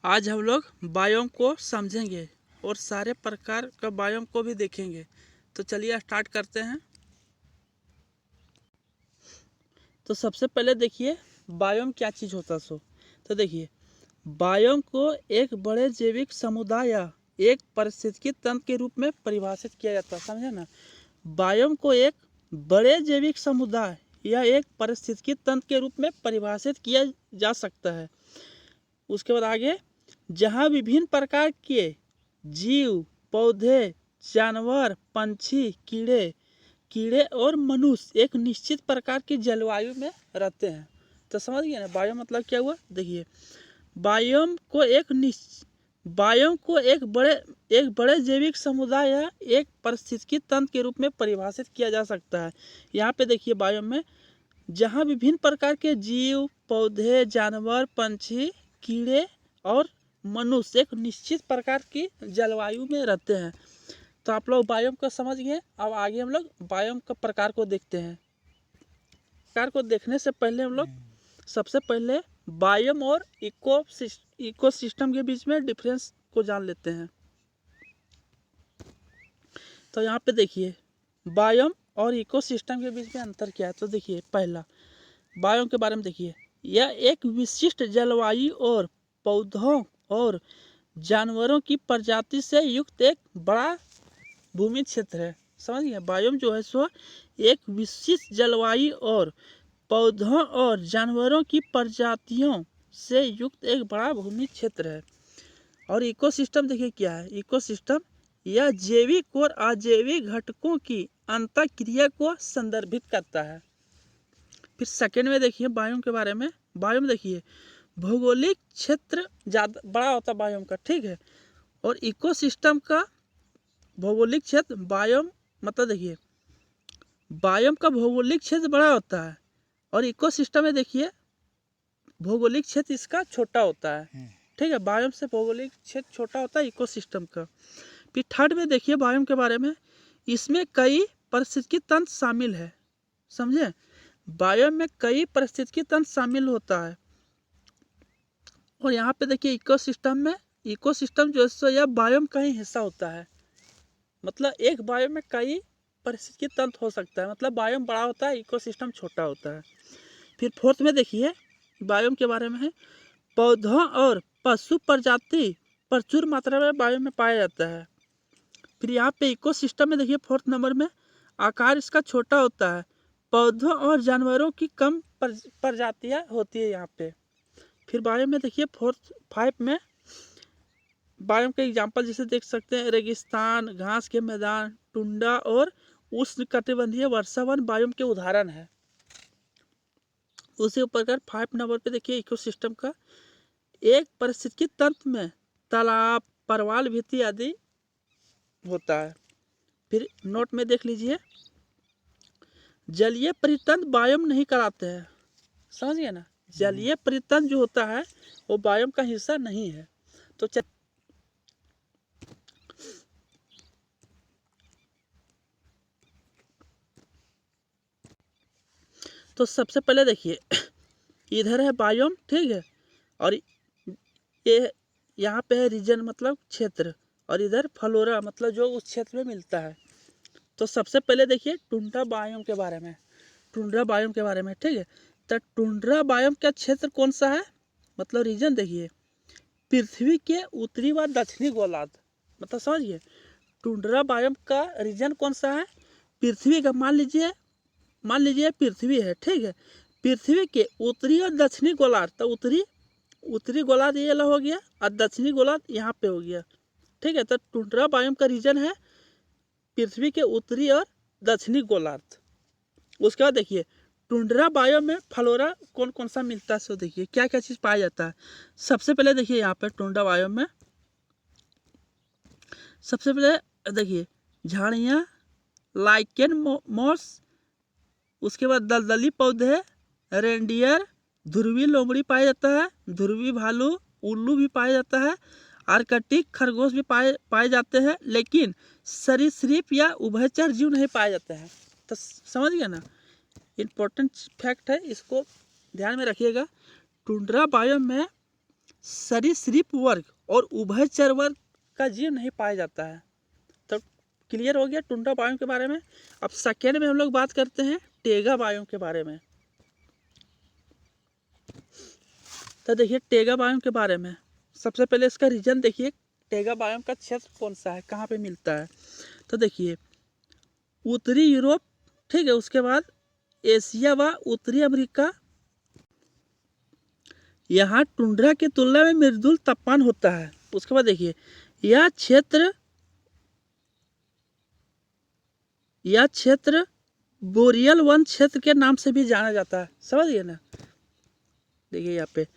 आज हम लोग बायोम को समझेंगे और सारे प्रकार का बायोम को भी देखेंगे। तो चलिए स्टार्ट करते हैं। तो सबसे पहले देखिए बायोम क्या चीज़ होता है। तो देखिए बायोम को एक बड़े जैविक समुदाय या एक पारिस्थितिकी तंत्र के रूप में परिभाषित किया जाता है। समझे ना, बायोम को एक बड़े जैविक समुदाय या एक पारिस्थितिकी तंत्र के रूप में परिभाषित किया जा सकता है। उसके बाद आगे, जहाँ विभिन्न प्रकार के जीव, पौधे, जानवर, पंछी, कीड़े और मनुष्य एक निश्चित प्रकार की जलवायु में रहते हैं। तो समझ गए ना, बायोम मतलब क्या हुआ। देखिए बायोम को एक बड़े जैविक समुदाय या एक पारिस्थितिकी तंत्र के रूप में परिभाषित किया जा सकता है। यहाँ पे देखिए बायोम में जहाँ विभिन्न प्रकार के जीव, पौधे, जानवर, पंछी, कीड़े और मनुष्य एक निश्चित प्रकार की जलवायु में रहते हैं। तो आप लोग बायोम को समझ गए। अब आगे हम लोग बायोम का प्रकार को देखते हैं। प्रकार को देखने से पहले हम लोग सबसे पहले बायोम और इकोसिस्टम के बीच में डिफरेंस को जान लेते हैं। तो यहाँ पे देखिए बायोम और इकोसिस्टम के बीच में अंतर क्या है। तो देखिए पहला बायोम के बारे में देखिए, यह एक विशिष्ट जलवायु और पौधों और जानवरों की प्रजाति से युक्त एक बड़ा भूमि क्षेत्र है। समझ गए, बायोम जो है सो एक विशिष्ट जलवायु और पौधों और जानवरों की प्रजातियों से युक्त एक बड़ा भूमि क्षेत्र है। और इकोसिस्टम देखिए क्या है। इकोसिस्टम यह जैविक और अजैविक घटकों की अंतःक्रिया को संदर्भित करता है। फिर सेकेंड में देखिए बायोम के बारे में। बायोम देखिए भौगोलिक क्षेत्र ज़्यादा बड़ा होता है बायोम का, ठीक है। और इकोसिस्टम का भौगोलिक क्षेत्र, बायोम मतलब देखिए बायोम का भौगोलिक क्षेत्र बड़ा होता है और इकोसिस्टम में देखिए भौगोलिक क्षेत्र इसका छोटा होता है, ठीक है। बायोम से भौगोलिक क्षेत्र छोटा होता है इकोसिस्टम का। फिर थर्ड में देखिए बायोम के बारे में, इसमें कई पारिस्थितिकी तंत्र शामिल है। समझे, बायोम में कई पारिस्थितिकी तंत्र शामिल होता है। और यहाँ पे देखिए इकोसिस्टम जो है यह बायोम का ही हिस्सा होता है। मतलब एक बायोम में कई पारिस्थितिकी तंत्र हो सकता है। मतलब बायोम बड़ा होता है, इकोसिस्टम छोटा होता है। फिर फोर्थ में देखिए बायोम के बारे में है, पौधों और पशु प्रजाति प्रचुर मात्रा में बायोम में पाया जाता है। फिर यहाँ पे इकोसिस्टम में देखिए फोर्थ नंबर में आकार इसका छोटा होता है, पौधों और जानवरों की कम प्रजातियाँ होती है यहाँ पे। फिर बायोम में देखिए फाइव में बायोम के एग्जाम्पल जैसे देख सकते हैं, रेगिस्तान, घास के मैदान, टुंडा और उष्णकटिबंधीय वर्षावन बायोम के उदाहरण है। उसी प्रकार 5 नंबर पे देखिए इकोसिस्टम का एक पारिस्थितिकी तंत्र में तालाब, परवाल भित्ति आदि होता है। फिर नोट में देख लीजिए, जलीय परितंत्र बायोम नहीं कराते हैं। समझ गए ना, जलीय परितंत्र जो होता है वो बायोम का हिस्सा नहीं है। तो सबसे पहले देखिए इधर है बायोम, ठीक है। और ये यहाँ पे है रीजन मतलब क्षेत्र, और इधर फ्लोरा मतलब जो उस क्षेत्र में मिलता है। तो सबसे पहले देखिए टुंड्रा बायोम के बारे में। ठीक है। तो टुंड्रा बायोम का क्षेत्र कौन सा है, मतलब रीजन देखिए पृथ्वी के उत्तरी व दक्षिणी गोलार्ध। मतलब समझिए टुंड्रा बायोम का रीजन कौन सा है, पृथ्वी का। मान लीजिए पृथ्वी है, ठीक है। पृथ्वी के उत्तरी और दक्षिणी गोलार्ध, तो उत्तरी गोलार्ध ये हो गया और दक्षिणी गोलार्ध यहाँ पे हो गया, ठीक है। तो टुंड्रा बायोम का रीजन है पृथ्वी के उत्तरी और दक्षिणी गोलार्ध। उसके बाद देखिए टुंड्रा बायोम में फ्लोरा कौन कौन सा मिलता है, सो देखिए क्या क्या चीज़ पाया जाता है। सबसे पहले देखिए यहाँ पे टुंड्रा बायोम में सबसे पहले देखिए झाड़ियाँ, लाइकेन मॉस, उसके बाद दलदली पौधे, रेंडियर, ध्रुवी लोमड़ी पाया जाता है, ध्रुवी भालू, उल्लू भी पाया जाता है, आर्कटिक खरगोश भी पाए जाते हैं, लेकिन सरीसृप या उभयचर जीव नहीं पाए जाते हैं। तो समझ गए ना, इम्पोर्टेंट फैक्ट है, इसको ध्यान में रखिएगा। टुंड्रा बायोम में सरीसृप वर्ग और उभयचर वर्ग का जीव नहीं पाया जाता है। तो क्लियर हो गया टुंड्रा बायोम के बारे में। अब सेकेंड में हम लोग बात करते हैं टेगा बायोम के बारे में। तो देखिए टेगा बायोम के बारे में सबसे पहले इसका रीजन देखिए, टेगा बायोम का क्षेत्र कौन सा है, कहाँ पे मिलता है। तो देखिए उत्तरी यूरोप, ठीक है, उसके बाद एशिया व उत्तरी अमेरिका, यहाँ टुंड्रा की तुलना में मृदुल तापमान होता है। उसके बाद देखिए यह क्षेत्र बोरियल वन क्षेत्र के नाम से भी जाना जाता है। समझिए ना। देखिए यहाँ पे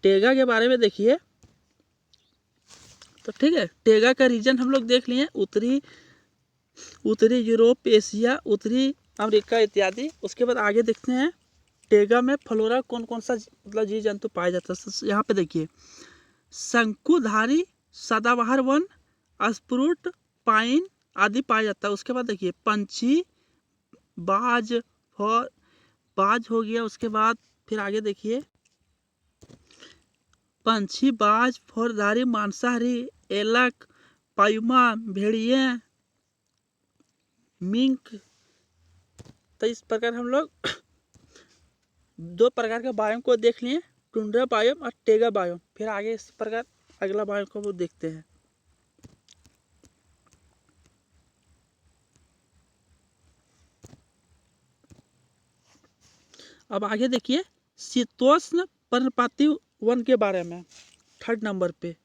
टेगा के बारे में देखिए, तो ठीक है, टेगा का रीजन हम लोग देख लिए, उत्तरी यूरोप, एशिया, उत्तरी अमेरिका इत्यादि। उसके बाद आगे देखते हैं टेगा में फ्लोरा कौन कौन सा मतलब जीव जंतु पाया जाता है। यहाँ पे देखिए शंकुधारी सदाबहार वन, स्प्रूट, पाइन आदि पाया जाता है। उसके बाद देखिए पंछी, बाज हो गया। उसके बाद फिर आगे देखिए पंछी, बाज, फौरधारी, मांसाहारी, एलक, पायुमा, भेड़िए, मिंक। तो इस प्रकार हम लोग दो प्रकार के बायोम को देख लिए, टुंड्रा बायोम और टेगा बायोम। फिर आगे इस प्रकार अगला बायोम को वो देखते हैं। अब आगे देखिए शीतोष्ण पर्णपाती वन के बारे में, थर्ड नंबर पे।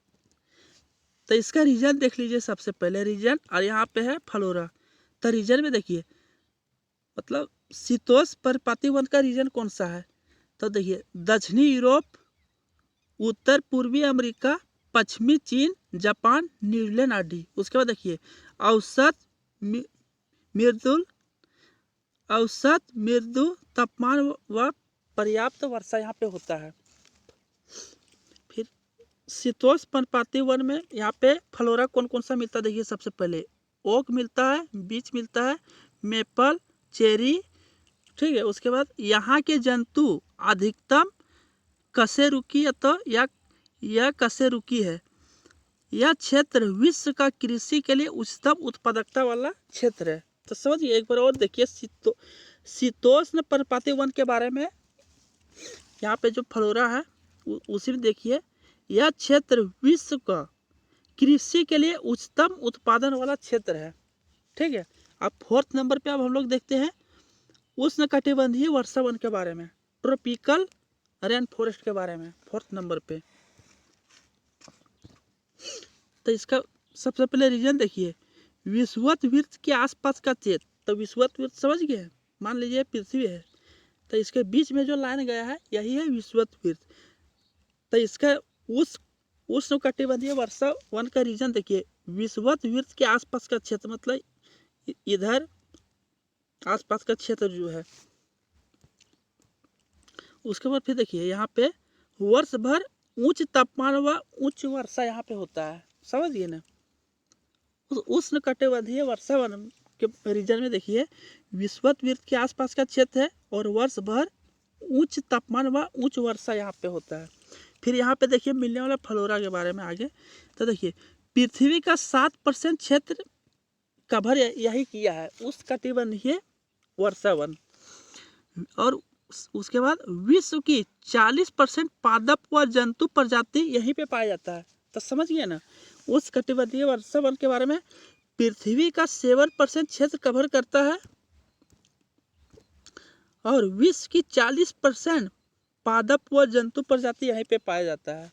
तो इसका रीजन देख लीजिए सबसे पहले रीजन, और यहाँ पे है फ्लोरा। तो रीजन में देखिए मतलब शीतोष्ण पर्णपाती वन का रीजन कौन सा है। तो देखिए दक्षिणी यूरोप, उत्तर पूर्वी अमेरिका, पश्चिमी चीन, जापान, न्यूजीलैंड आदि। उसके बाद देखिए औसत मृदु तापमान व पर्याप्त वर्षा यहाँ पे होता है। फिर शीतोष्ण पर्णपाती वन में यहाँ पे फ्लोरा कौन कौन सा मिलता है। देखिए सबसे पहले ओक मिलता है, बीच मिलता है, मेपल, चेरी, ठीक है। उसके बाद यहाँ के जंतु अधिकतम कशेरुकी यह कशेरुकी है। यह क्षेत्र विश्व का कृषि के लिए उच्चतम उत्पादकता वाला क्षेत्र है। तो समझिए एक बार और देखिए शीतोष्ण पर्णपाती वन के बारे में। यहाँ पे जो फ्लोरा है उसी में देखिए यह क्षेत्र विश्व का कृषि के लिए उच्चतम उत्पादन वाला क्षेत्र है, ठीक है। अब फोर्थ नंबर पे अब हम लोग देखते हैं उष्णकटिबंधीय वर्षा वन के बारे में, ट्रॉपिकल रेन फॉरेस्ट के बारे में, फोर्थ नंबर पे। तो इसका सबसे पहले रीजन देखिए विषुवत वृत्त के आसपास का क्षेत्र। तो विषुवत वृत्त समझ गए, मान लीजिए पृथ्वी है, तो इसके बीच में जो लाइन गया है यही है विषुवत वृत्त। तो इसका उष्णकटिबंधीय वर्षा वन का रीजन देखिए विषुवत वृत्त के आसपास का क्षेत्र, मतलब इधर आसपास का क्षेत्र जो है। उसके बाद फिर देखिए यहाँ पे वर्ष भर उच्च तापमान व उच्च वर्षा यहाँ पे होता है। समझिए ना। उष्णकटिबंधीय वर्षा वन के रीजन में देखिए विषुवत वृत्त के आसपास का क्षेत्र है और वर्ष भर उच्च तापमान व उच्च वर्षा यहाँ पे होता है। फिर यहाँ पे देखिए मिलने वाला फ्लोरा के बारे में आगे। तो देखिए पृथ्वी का 7% क्षेत्र कवर यही किया है उष्णकटिबंधीय वर्षा वन, और उसके बाद विश्व की 40% पादप व जंतु प्रजाति यहीं पे पाया जाता है। तो समझिए ना उष्णकटिबंधीय वर्षा वन के बारे में। पृथ्वी का 7% क्षेत्र कवर करता है और विश्व की 40% पादप व जंतु प्रजाति यहीं पे पाया जाता है।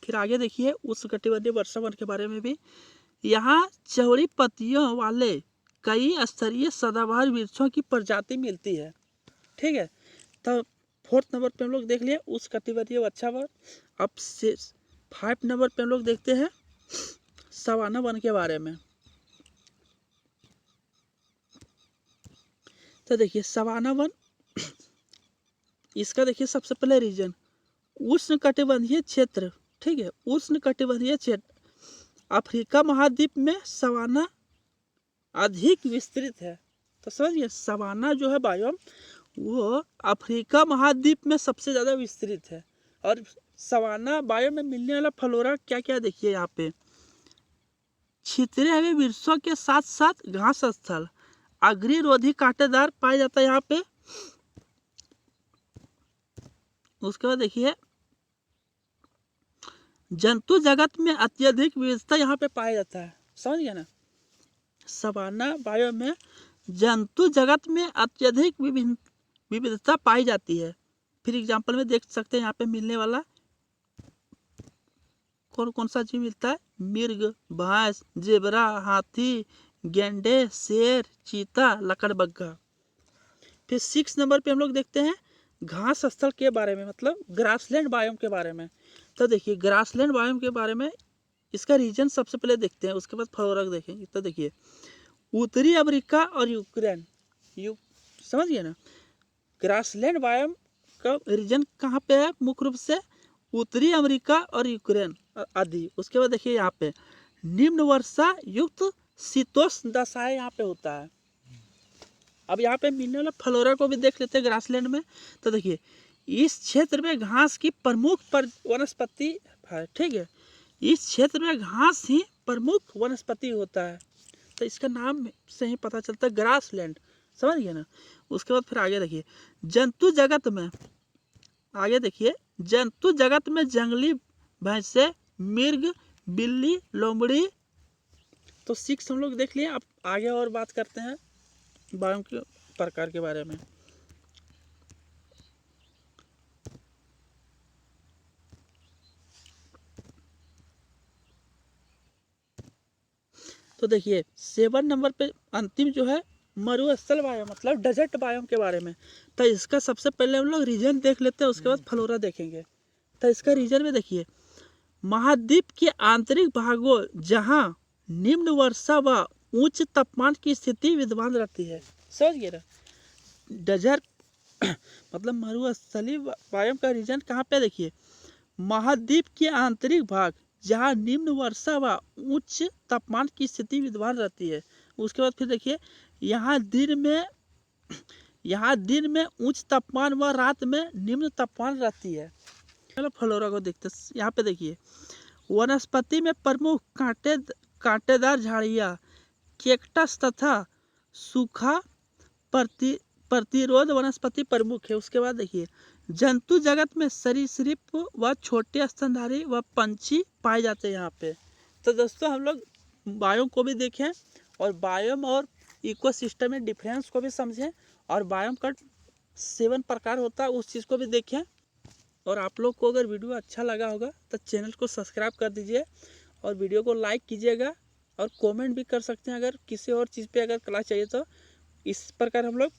फिर आगे देखिए उष्णकटिबंधीय वर्षा वन के बारे में भी। यहाँ चौड़ी पत्तियों वाले कई स्तरीय सदाबहार वृक्षों की प्रजाति मिलती है, ठीक है। तो फोर्थ नंबर पे हम लोग देख लिए उष्णकटिबंधीय वर्षा वन। अब से 5 नंबर पे हम लोग देखते हैं सवाना वन के बारे में। तो देखिए सवाना वन, इसका देखिए सबसे पहले रीजन उष्णकटिबंधीय क्षेत्र, ठीक है। उष्णकटिबंधीय क्षेत्र अफ्रीका महाद्वीप में सवाना अधिक विस्तृत है। तो समझिए सवाना जो है बायोम वो अफ्रीका महाद्वीप में सबसे ज़्यादा विस्तृत है, और सवाना बायो में मिलने वाला फ्लोरा क्या क्या देखिए यहाँ पे, छितरे हुए वृक्षों के साथ साथ घास स्थल, अग्निरोधी कांटेदार पाया जाता है यहाँ पे। उसके बाद देखिए जंतु जगत में अत्यधिक विविधता यहाँ पे पाया जाता है, समझ गए ना। सवाना बायो में जंतु जगत में अत्यधिक विविधता पाई जाती है। फिर एग्जाम्पल में देख सकते हैं यहाँ पे मिलने वाला कौन कौन सा जीव मिलता है, मिर्ग, भैंस, जेबरा, हाथी, गेंडे, शेर, चीता, लकड़बग्घा। फिर 6 नंबर पे हम लोग देखते हैं घास स्थल के बारे में, मतलब ग्रासलैंड बायोम के बारे में। तो देखिए ग्रासलैंड बायोम के बारे में इसका रीजन सबसे पहले देखते हैं, उसके बाद फ्लोरा देखेंगे। तो देखिए उत्तरी अमेरिका और यूक्रेन, समझ गए ना। ग्रासलैंड बायोम का रीजन कहाँ पे है, मुख्य रूप से उत्तरी अमेरिका और यूक्रेन आदि। उसके बाद देखिए यहाँ पे निम्न वर्षा युक्त शीतोष्ण दशाएं यहाँ पे होता है। अब यहाँ पे मिलने वाला फ्लोरा को भी देख लेते हैं ग्रासलैंड में। तो देखिए इस क्षेत्र में घास की प्रमुख वनस्पति है, ठीक है। इस क्षेत्र में घास ही प्रमुख वनस्पति होता है, तो इसका नाम से ही पता चलता है ग्रासलैंड, समझ गए ना। उसके बाद फिर आगे देखिए जंतु जगत में, आगे देखिए जंतु जगत में जंगली भैंसे, मिर्ग, बिल्ली, लोमड़ी। तो 6 हम लोग देख लिए। अब आगे और बात करते हैं बायोम के प्रकार के बारे में। तो देखिए 7 नंबर पे अंतिम जो है मरुस्थल बायोम, मतलब डेजर्ट बायोम के बारे में। तो इसका सबसे पहले हम लोग रीजन देख लेते हैं, उसके बाद फ्लोरा देखेंगे। तो इसका रीजन में देखिए महाद्वीप के आंतरिक भागों जहां निम्न वर्षा व उच्च तापमान की स्थिति विद्यमान रहती है, समझ गए ना। डेजर्ट मतलब मरुस्थलीय बायोम का रीजन कहाँ पे, देखिए महाद्वीप के आंतरिक भाग जहाँ निम्न वर्षा व उच्च तापमान की स्थिति विद्यमान रहती है। उसके बाद फिर देखिए यहाँ दिन में उच्च तापमान व रात में निम्न तापमान रहती है। चलो फ्लोरा को देखते हैं। यहाँ पे देखिए वनस्पति में प्रमुख कांटेदार झाड़ियाँ, कैक्टस तथा सूखा प्रतिरोध वनस्पति प्रमुख है। उसके बाद देखिए जंतु जगत में सरीसृप व छोटे स्तनधारी व पंछी पाए जाते हैं यहाँ पे। तो दोस्तों हम लोग बायोम को भी देखें और बायोम और इकोसिस्टम में डिफरेंस को भी समझें, और बायोम का 7 प्रकार होता है उस चीज़ को भी देखें। और आप लोग को अगर वीडियो अच्छा लगा होगा तो चैनल को सब्सक्राइब कर दीजिए और वीडियो को लाइक कीजिएगा, और कमेंट भी कर सकते हैं अगर किसी और चीज़ पे अगर क्लास चाहिए तो। इस प्रकार हम लोग